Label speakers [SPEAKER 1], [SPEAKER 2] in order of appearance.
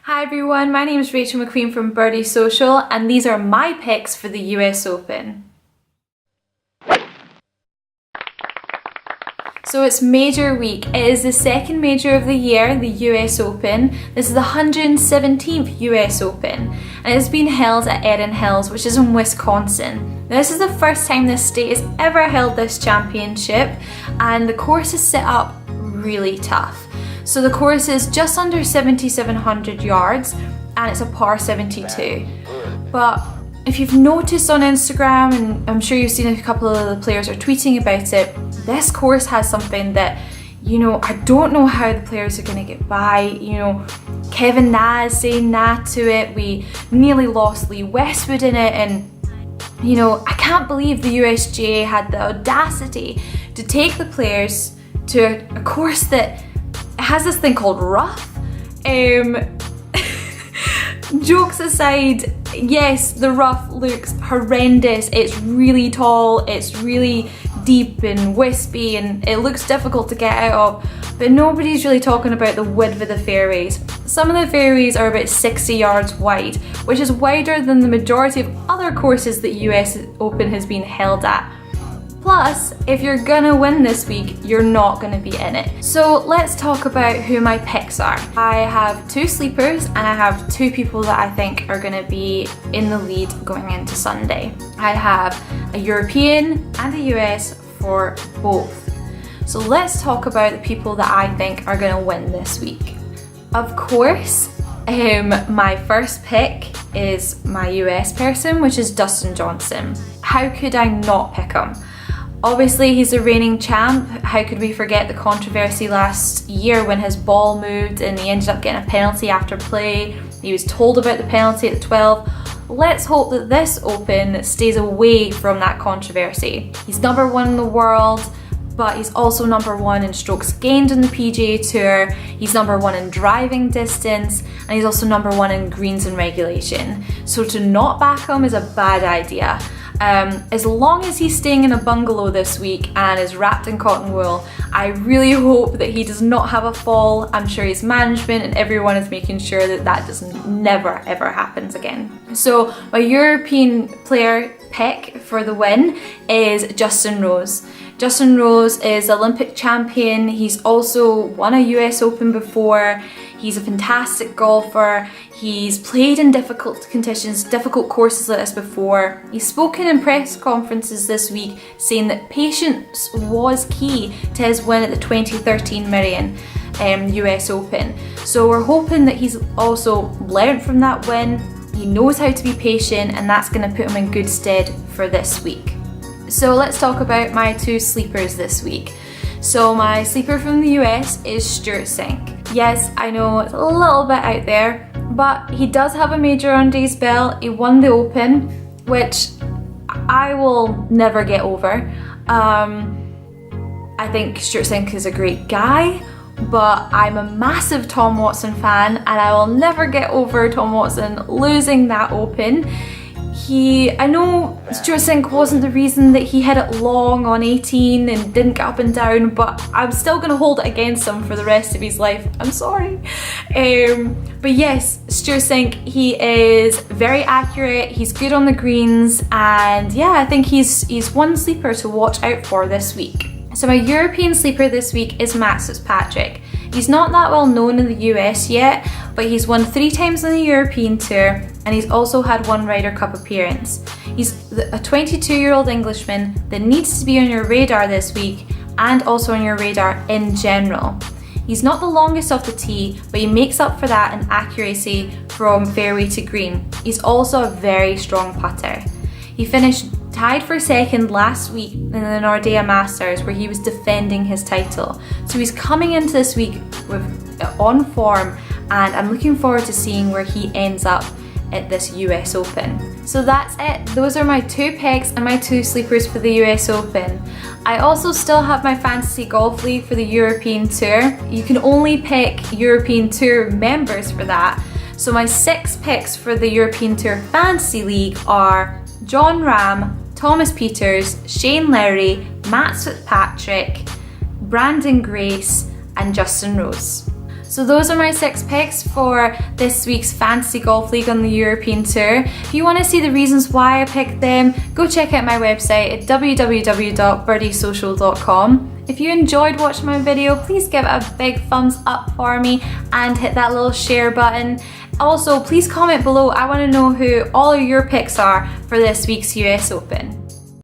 [SPEAKER 1] Hi everyone, my name is Rachel McQueen from Birdie Social and these are my picks for the US Open. So it's major week. It is the second major of the year, the US Open. This is the 117th US Open and it's been held at Erin Hills, which is in Wisconsin. Now, this is the first time this state has ever held this championship and the course is set up really tough. So the course is just under 7,700 yards and it's a par 72. But if you've noticed on Instagram, and I'm sure you've seen a couple of the players are tweeting about it, this course has something that, I don't know how the players are going to get by. Kevin Na is saying nah to it. We nearly lost Lee Westwood in it, and I can't believe the USGA had the audacity to take the players to a course that has this thing called rough. Jokes aside, yes, the rough looks horrendous. It's really tall, it's really deep and wispy, and it looks difficult to get out of, but nobody's really talking about the width of the fairways. Some of the fairways are about 60 yards wide, which is wider than the majority of other courses that US Open has been held at. Plus, if you're gonna win this week, you're not gonna be in it. So let's talk about who my picks are. I have two sleepers and I have two people that I think are gonna be in the lead going into Sunday. I have a European and a US for both. So let's talk about the people that I think are gonna win this week. Of course, my first pick is my US person, which is Dustin Johnson. How could I not pick him? Obviously, he's the reigning champ. How could we forget the controversy last year when his ball moved and he ended up getting a penalty after play? He was told about the penalty at the 12. Let's hope that this Open stays away from that controversy. He's number one in the world, but he's also number one in strokes gained on the PGA Tour. He's number one in driving distance, and he's also number one in greens and regulation. So to not back him is a bad idea. As long as he's staying in a bungalow this week and is wrapped in cotton wool, I really hope that he does not have a fall. I'm sure his management and everyone is making sure that that never ever happens again. So my European player pick for the win is Justin Rose. Justin Rose is Olympic champion. He's also won a US Open before. He's a fantastic golfer. He's played in difficult conditions, difficult courses like this before. He's spoken in press conferences this week saying that patience was key to his win at the 2013 Merion US Open. So we're hoping that he's also learnt from that win. He knows how to be patient, and that's going to put him in good stead for this week. So let's talk about my two sleepers this week. So my sleeper from the US is Stewart Cink. Yes, I know it's a little bit out there, but he does have a major under his belt. He won the Open, which I will never get over. I think Stewart Cink is a great guy, but I'm a massive Tom Watson fan and I will never get over Tom Watson losing that Open. I know Stewart Cink wasn't the reason that he hit it long on 18 and didn't get up and down, but I'm still going to hold it against him for the rest of his life. I'm sorry. But yes, Stewart Cink, he is very accurate, he's good on the greens, and yeah, I think he's one sleeper to watch out for this week. So my European sleeper this week is Max Fitzpatrick. He's not that well known in the US yet, but he's won 3 times on the European Tour and he's also had 1 Ryder Cup appearance. He's a 22-year-old Englishman that needs to be on your radar this week and also on your radar in general. He's not the longest off the tee, but he makes up for that in accuracy from fairway to green. He's also a very strong putter. He finished tied for second last week in the Nordea Masters where he was defending his title. So he's coming into this week on form, and I'm looking forward to seeing where he ends up at this US Open. So that's it. Those are my 2 picks and my 2 sleepers for the US Open. I also still have my fantasy golf league for the European Tour. You can only pick European Tour members for that. So my 6 picks for the European Tour Fantasy League are Jon Rahm, Thomas Pieters, Shane Lowry, Matt Fitzpatrick, Brandon Grace and Justin Rose. So those are my 6 picks for this week's Fantasy Golf League on the European Tour. If you want to see the reasons why I picked them, go check out my website at www.birdiesocial.com. If you enjoyed watching my video, please give it a big thumbs up for me and hit that little share button. Also, please comment below. I want to know who all of your picks are for this week's US Open.